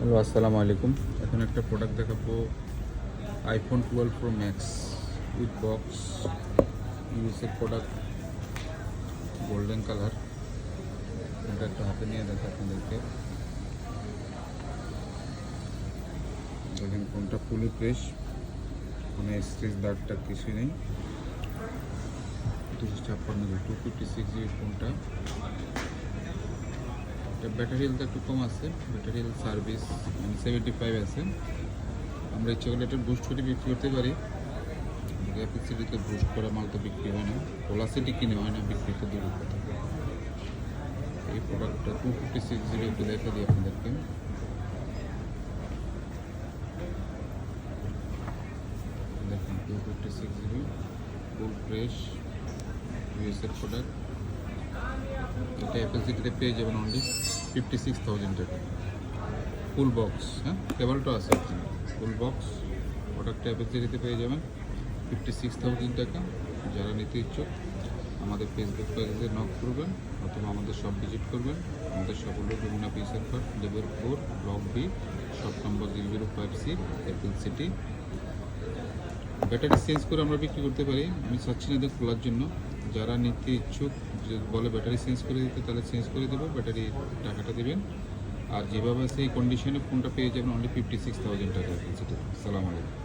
Hello, আসসালামু আলাইকুম। এখন একটা প্রোডাক্ট দেখাবো, iPhone 12 pro max with box, USA product, golden colour. এটা একটা হাতে নিয়ে দেখো আপনাদেরকে। দেখেন ফোনটা ফুলি ফ্রেশ, কোনো স্ক্র্যাচ দাগটা কিছু নেই। 256 256 জিবি ফোনটা। ব্যাটারি হেলথ একটু কম আছে, ব্যাটারি হেলথ সার্ভিস 75 আছে। আমরা ইচ্ছা করলে এটা বুস্ট করে বিক্রি করতে পারি। ক্যাপাসিটিতে বুস্ট করা মাল তো বিক্রি হয় না, ভোলাসিটি কিনে হয় না, বিক্রি তো দূরের কথা। এই প্রোডাক্টটা 256 জিবি একটু দেখা দিই আপনাদেরকে। দেখুন 256 জিবি ফুল ফ্রেশ ইউএসএর প্রোডাক্ট। এটা ক্যাপাসিটিতে পেয়ে যাবেন অনলি 56,000 টাকা। ফুল বক্স, হ্যাঁ কেবলটা আছে আপনি। ফুল বক্স প্রোডাক্ট ক্যাপাসিটিতে পেয়ে যাবেন 56,000 টাকা। যারা নিতে ইচ্ছুক আমাদের ফেসবুক পেজে নক করবেন অথবা আমাদের শপ ভিজিট করবেন। আমাদের শপ হলো যমুনা পিসের ঘর, level 4, block B, shop number 005C, Apple city. Battery change করে আমরা বিক্রি করতে পারি। আমি চাচ্ছি না এদের খোলার জন্য। যারা নিতে ইচ্ছুক যে বলে ব্যাটারি চেঞ্জ করে দিতে, তাহলে চেঞ্জ করে দেবো, ব্যাটারি টাকাটা দেবেন। আর যেভাবে সেই কন্ডিশনে ফোনটা পেয়ে যাবেন অনলি 56,000 টাকা। আসসালামু আলাইকুম।